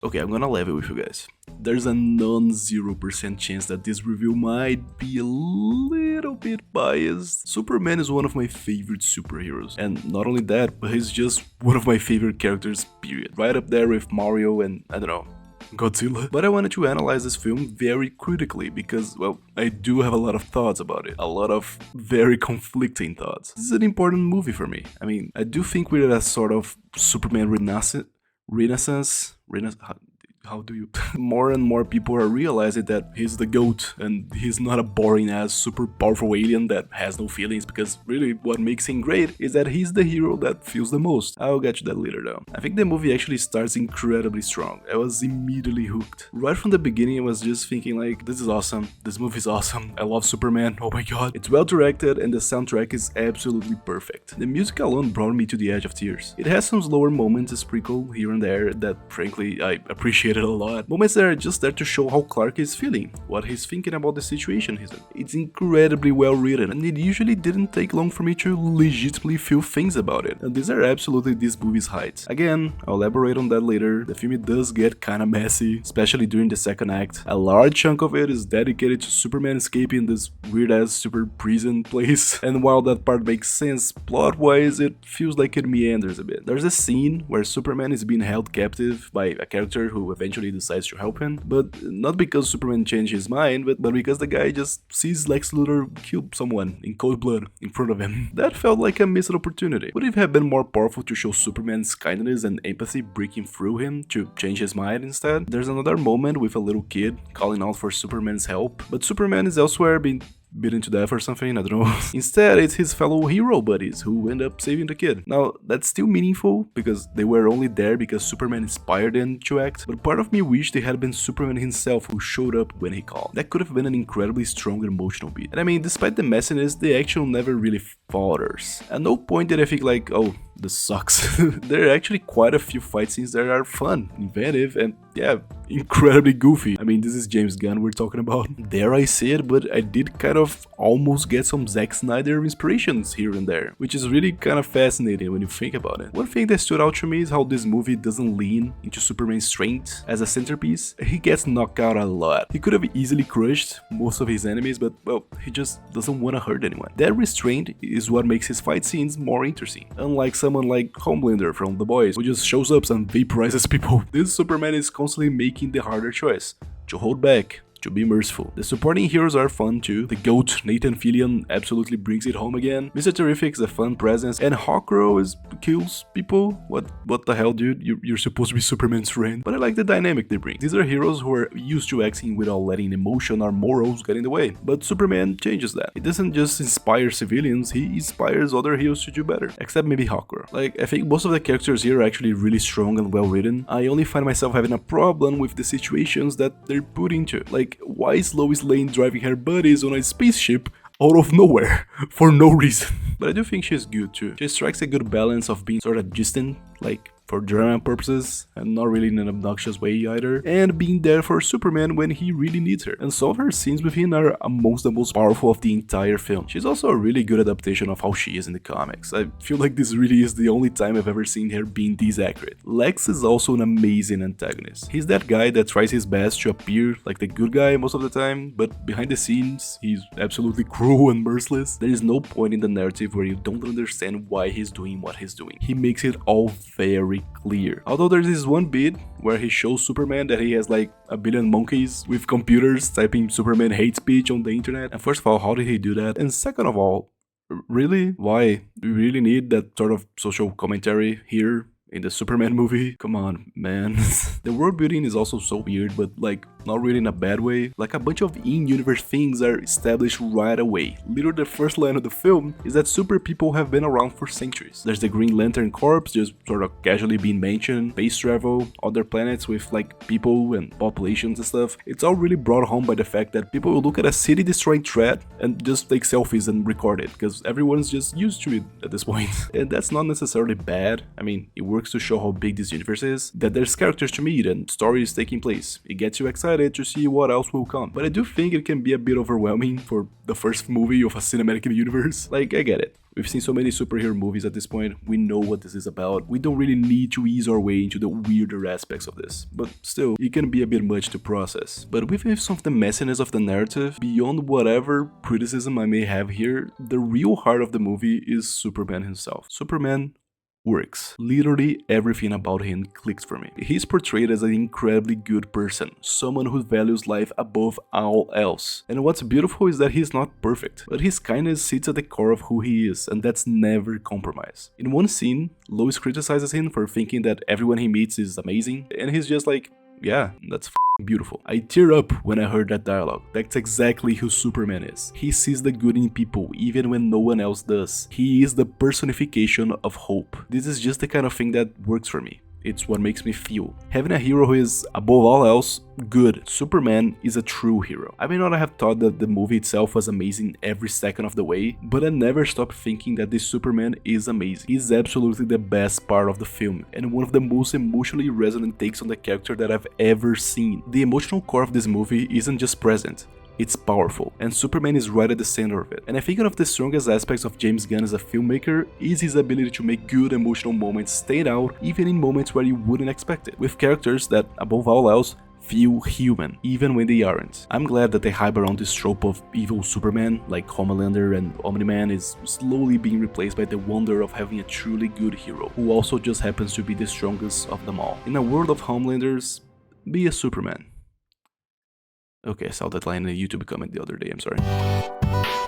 Okay, I'm gonna level with you guys. There's a non-0% chance that this review might be a little bit biased. Superman is one of my favorite superheroes, and not only that, but he's just one of my favorite characters, period. Right up there with Mario and, I don't know, Godzilla. But I wanted to analyze this film very critically because, well, I do have a lot of thoughts about it. A lot of very conflicting thoughts. This is an important movie for me. I mean, I do think we're at a sort of Superman renaissance, how do you more and more people are realizing that he's the GOAT and he's not a boring ass super powerful alien that has no feelings, because really what makes him great is that he's the hero that feels the most. I'll get to that later though. I think the movie actually starts incredibly strong. I was immediately hooked. Right from the beginning I was just thinking like, this is awesome, this movie's awesome, I love Superman, oh my god. It's well directed and the soundtrack is absolutely perfect. The music alone brought me to the edge of tears. It has some slower moments sprinkled here and there that frankly I appreciate a lot. Moments that are just there to show how Clark is feeling, what he's thinking about the situation he's in. It's incredibly well written, and it usually didn't take long for me to legitimately feel things about it. And these are absolutely this movie's heights. Again, I'll elaborate on that later. The film does get kinda messy, especially during the second act. A large chunk of it is dedicated to Superman escaping this weird-ass super prison place, and while that part makes sense, plot-wise, it feels like it meanders a bit. There's a scene where Superman is being held captive by a character who eventually decides to help him, but not because Superman changed his mind, but because the guy just sees Lex Luthor kill someone in cold blood in front of him. That felt like a missed opportunity. Would it have been more powerful to show Superman's kindness and empathy breaking through him to change his mind instead? There's another moment with a little kid calling out for Superman's help, but Superman is elsewhere being beaten to death or something, I don't know. Instead, it's his fellow hero buddies who end up saving the kid. Now, that's still meaningful because they were only there because Superman inspired them to act, but part of me wished it had been Superman himself who showed up when he called. That could have been an incredibly strong emotional beat. And I mean, despite the messiness, the action never really falters. At no point did I think like, oh, this sucks. There are actually quite a few fight scenes that are fun, inventive, and yeah, incredibly goofy. I mean, this is James Gunn we're talking about. Dare I say it, but I did kind of almost get some Zack Snyder inspirations here and there, which is really kind of fascinating when you think about it. One thing that stood out to me is how this movie doesn't lean into Superman's strength as a centerpiece. He gets knocked out a lot. He could have easily crushed most of his enemies, but well, he just doesn't want to hurt anyone. That restraint is what makes his fight scenes more interesting. Unlike someone like Homelander from The Boys, who just shows up and vaporizes people, this Superman is constantly making the harder choice to hold back, to be merciful. The supporting heroes are fun too. The GOAT, Nathan Fillion, absolutely brings it home again. Mr. Terrific is a fun presence, and Hawkgirl kills people. What the hell, dude? You're supposed to be Superman's friend. But I like the dynamic they bring. These are heroes who are used to acting without letting emotion or morals get in the way. But Superman changes that. He doesn't just inspire civilians, he inspires other heroes to do better. Except maybe Hawkgirl. Like, I think most of the characters here are actually really strong and well written. I only find myself having a problem with the situations that they're put into. Like, why is Lois Lane driving her buddies on a spaceship out of nowhere for no reason? But I do think she's good too. She strikes a good balance of being sort of distant, like for drama purposes, and not really in an obnoxious way either, and being there for Superman when he really needs her. And some of her scenes with him are amongst the most powerful of the entire film. She's also a really good adaptation of how she is in the comics. I feel like this really is the only time I've ever seen her being this accurate. Lex is also an amazing antagonist. He's that guy that tries his best to appear like the good guy most of the time, but behind the scenes, he's absolutely cruel and merciless. There is no point in the narrative where you don't understand why he's doing what he's doing. He makes it all very clear. Although there's this one bit where he shows Superman that he has like a billion monkeys with computers typing Superman hate speech on the internet. And first of all, how did he do that? And second of all, really? Why? Do we really need that sort of social commentary here in the Superman movie? Come on, man. The world building is also so weird, but like not really in a bad way. Like a bunch of in-universe things are established right away. Literally the first line of the film is that super people have been around for centuries. There's the Green Lantern Corps just sort of casually being mentioned, space travel, other planets with like people and populations and stuff. It's all really brought home by the fact that people will look at a city destroying threat and just take selfies and record it, because everyone's just used to it at this point. And that's not necessarily bad. I mean, it works to show how big this universe is, that there's characters to meet and stories taking place. It gets you excited to see what else will come. But I do think it can be a bit overwhelming for the first movie of a cinematic universe. Like, I get it. We've seen so many superhero movies at this point, we know what this is about. We don't really need to ease our way into the weirder aspects of this, but still, it can be a bit much to process. But with some of the messiness of the narrative, beyond whatever criticism I may have here, the real heart of the movie is Superman himself. Superman works. Literally everything about him clicks for me. He's portrayed as an incredibly good person, someone who values life above all else. And what's beautiful is that he's not perfect, but his kindness sits at the core of who he is, and that's never compromised. In one scene, Lois criticizes him for thinking that everyone he meets is amazing, and he's just like, yeah, that's beautiful. I tear up when I heard that dialogue. That's exactly who Superman is. He sees the good in people even when no one else does. He is the personification of hope. This is just the kind of thing that works for me. It's what makes me feel. Having a hero who is, above all else, good. Superman is a true hero. I may not have thought that the movie itself was amazing every second of the way, but I never stopped thinking that this Superman is amazing. He's absolutely the best part of the film, and one of the most emotionally resonant takes on the character that I've ever seen. The emotional core of this movie isn't just present, it's powerful, and Superman is right at the center of it. And I think one of the strongest aspects of James Gunn as a filmmaker is his ability to make good emotional moments stand out even in moments where you wouldn't expect it, with characters that, above all else, feel human, even when they aren't. I'm glad that the hype around this trope of evil Superman, like Homelander and Omni-Man, is slowly being replaced by the wonder of having a truly good hero, who also just happens to be the strongest of them all. In a world of Homelanders, be a Superman. Okay, I saw that line in a YouTube comment the other day, I'm sorry.